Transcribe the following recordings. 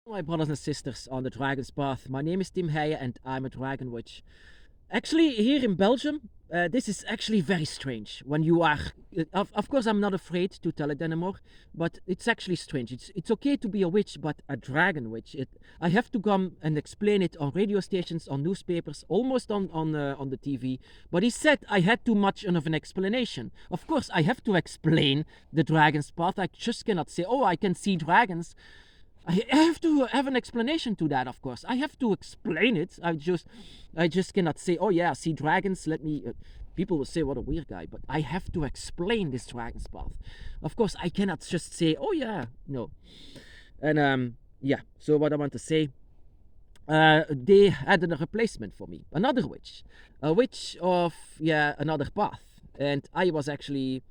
My brothers and sisters on the Dragon's Path. My name is Tim Heijen and I'm a Dragon Witch. Actually, here in Belgium, this is actually very strange. When you are, of course, I'm not afraid to tell it anymore, but it's actually strange. It's okay to be a witch, but a Dragon Witch. I have to come and explain it on radio stations, on newspapers, almost on the TV. But he said I had too much of an explanation. Of course, I have to explain the Dragon's Path. I just cannot say, oh, I can see dragons. I have to have an explanation to that, of course. I have to explain it. I just cannot say, oh yeah, see dragons. Let me. People will say, what a weird guy, but I have to explain this dragon's path. Of course, I cannot just say, oh yeah, no. And yeah. So what I want to say, they had a replacement for me, another witch, a witch of another path, and I was actually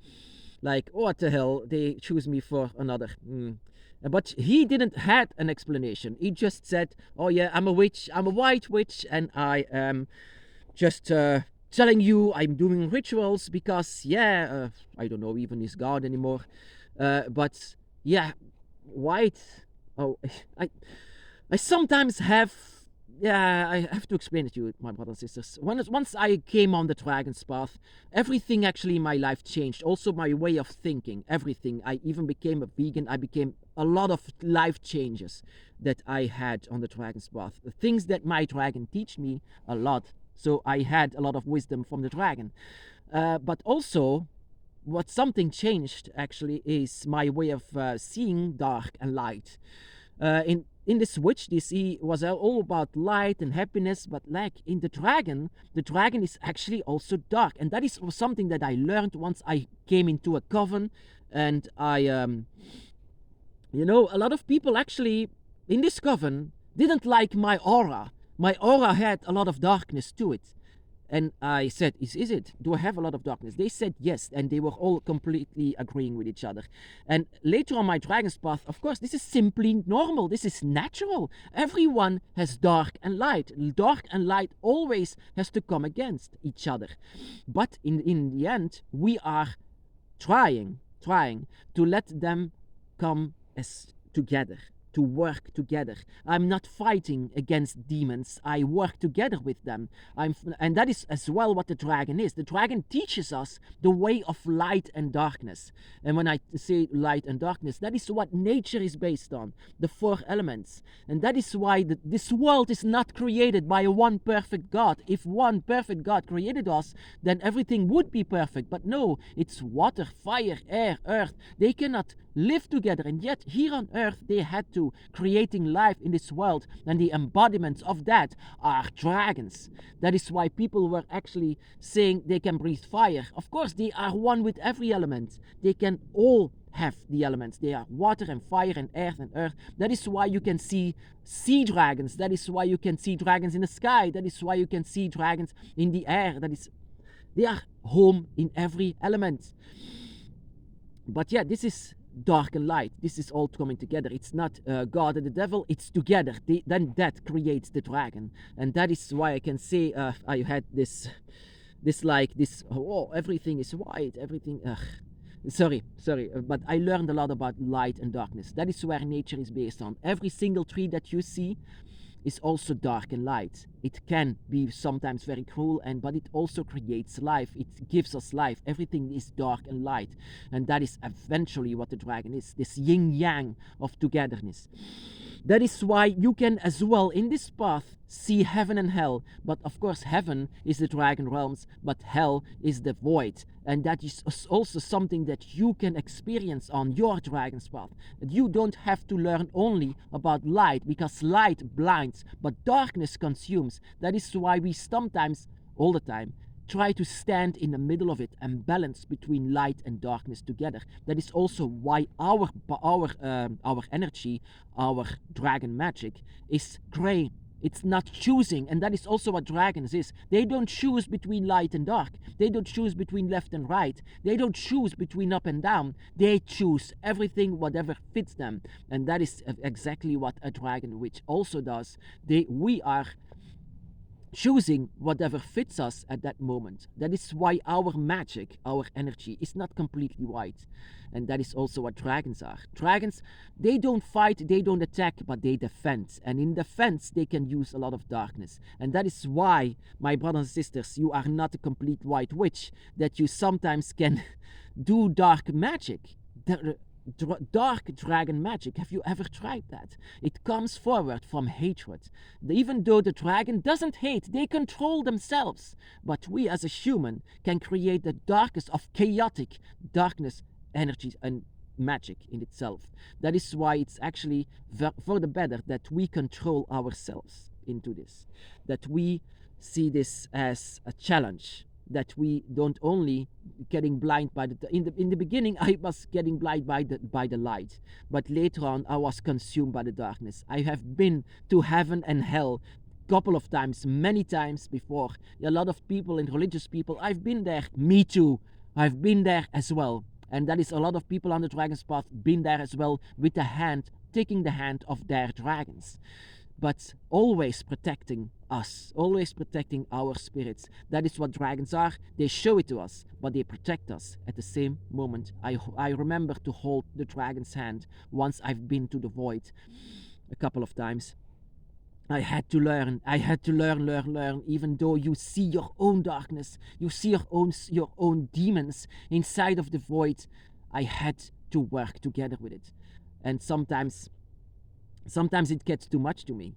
like, oh, what the hell? They choose me for another. But he didn't had an explanation. He just said, "Oh yeah, I'm a witch. I'm a white witch, and I am just telling you I'm doing rituals because I don't know even his god anymore. But yeah, white. Oh, I I sometimes have. Yeah, I have to explain it to you, my brothers and sisters. Once I came on the dragon's path, everything actually in my life changed. Also, my way of thinking, everything. I even became a vegan. I became a lot of life changes that I had on the dragon's path. The things that my dragon teach me a lot. So I had a lot of wisdom from the dragon. But also, what something changed actually is my way of seeing dark and light. In this witch, this was all about light and happiness, but like in the dragon is actually also dark, and that is something that I learned once I came into a coven, and a lot of people actually in this coven didn't like my aura. My aura had a lot of darkness to it. And I said, is it? Do I have a lot of darkness? They said yes, and they were all completely agreeing with each other. And later on my dragon's path, of course, this is simply normal. This is natural. Everyone has dark and light. Dark and light always has to come against each other. But in the end, we are trying to let them come as together, to work together. I'm not fighting against demons. I work together with them. And that is as well what the dragon is. The dragon teaches us the way of light and darkness. And when I say light and darkness, that is what nature is based on, the four elements. And that is why this world is not created by one perfect God. If one perfect God created us, then everything would be perfect. But no, it's water, fire, air, earth. They cannot live together, and yet here on earth they had to, creating life in this world, and the embodiments of that are dragons. That is why people were actually saying they can breathe fire. Of course, they are one with every element. They can all have the elements. They are water and fire and air and earth. That is why you can see sea dragons. That is why you can see dragons in the sky. That is why you can see dragons in the air. They are home in every element. But yeah, this is dark and light. This is all coming together. It's not God and the devil. It's together. Then that creates the dragon, and that is why I can say I had this. Oh, everything is white. Everything. Sorry, but I learned a lot about light and darkness. That is where nature is based on. Every single tree that you see is also dark and light. It can be sometimes very cruel, but it also creates life. It gives us life. Everything is dark and light, and that is eventually what the dragon is, this yin yang of togetherness. That is why you can as well in this path see heaven and hell. But of course, heaven is the dragon realms, but hell is the void. And that is also something that you can experience on your dragon's path. You don't have to learn only about light, because light blinds, but darkness consumes. That is why we sometimes, all the time, try to stand in the middle of it and balance between light and darkness together. That is also why our energy, our dragon magic, is gray. It's not choosing, and that is also what dragons is. They don't choose between light and dark. They don't choose between left and right. They don't choose between up and down. They choose everything, whatever fits them, and that is exactly what a dragon witch also does. We are choosing whatever fits us at that moment. That is why our magic, our energy is not completely white. And that is also what dragons are. Dragons, they don't fight, they don't attack, but they defend. And in defense, they can use a lot of darkness. And that is why, my brothers and sisters, you are not a complete white witch, that you sometimes can do dark magic. Dark dragon magic. Have you ever tried that? It comes forward from hatred. Even though the dragon doesn't hate, they control themselves. But we as a human can create the darkest of chaotic darkness, energies, and magic in itself. That is why it's actually for the better that we control ourselves into this. That we see this as a challenge, that we don't only getting blind by in the beginning I was getting blind by the light, but later on I was consumed by the darkness. I have been to heaven and hell couple of times, many times before. A lot of people and religious people, I've been there. Me too, I've been there as well. And that is a lot of people on the dragon's path been there as well, with the hand, taking the hand of their dragons, but always protecting us, always protecting our spirits. That is what dragons are. They show it to us, but they protect us at the same moment. I remember to hold the dragon's hand once I've been to the void a couple of times. I had to learn, even though you see your own darkness, you see your own demons inside of the void. I had to work together with it. And sometimes it gets too much to me,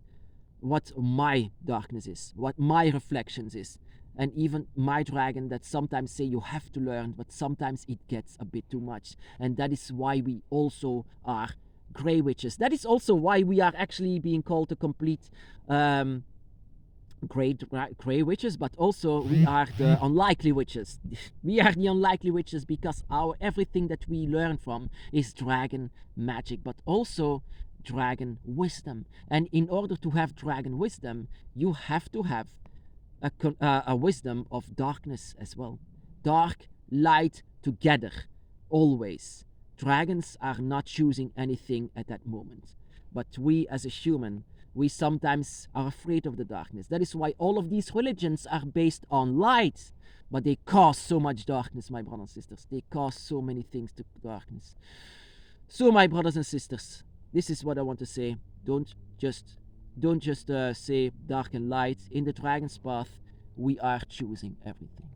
what my darkness is, what my reflections is, and even my dragon that sometimes say you have to learn, but sometimes it gets a bit too much. And that is why we also are grey witches. That is also why we are actually being called a complete grey witches, but also we are the unlikely witches. We are the unlikely witches because everything that we learn from is dragon magic, but also dragon wisdom. And in order to have dragon wisdom, you have to have a wisdom of darkness as well. Dark, light together, always. Dragons are not choosing anything at that moment. But we as a human, we sometimes are afraid of the darkness. That is why all of these religions are based on light. But they cause so much darkness, my brothers and sisters. They cause so many things to darkness. So, my brothers and sisters, this is what I want to say. Don't just say dark and light. In the dragon's path, we are choosing everything.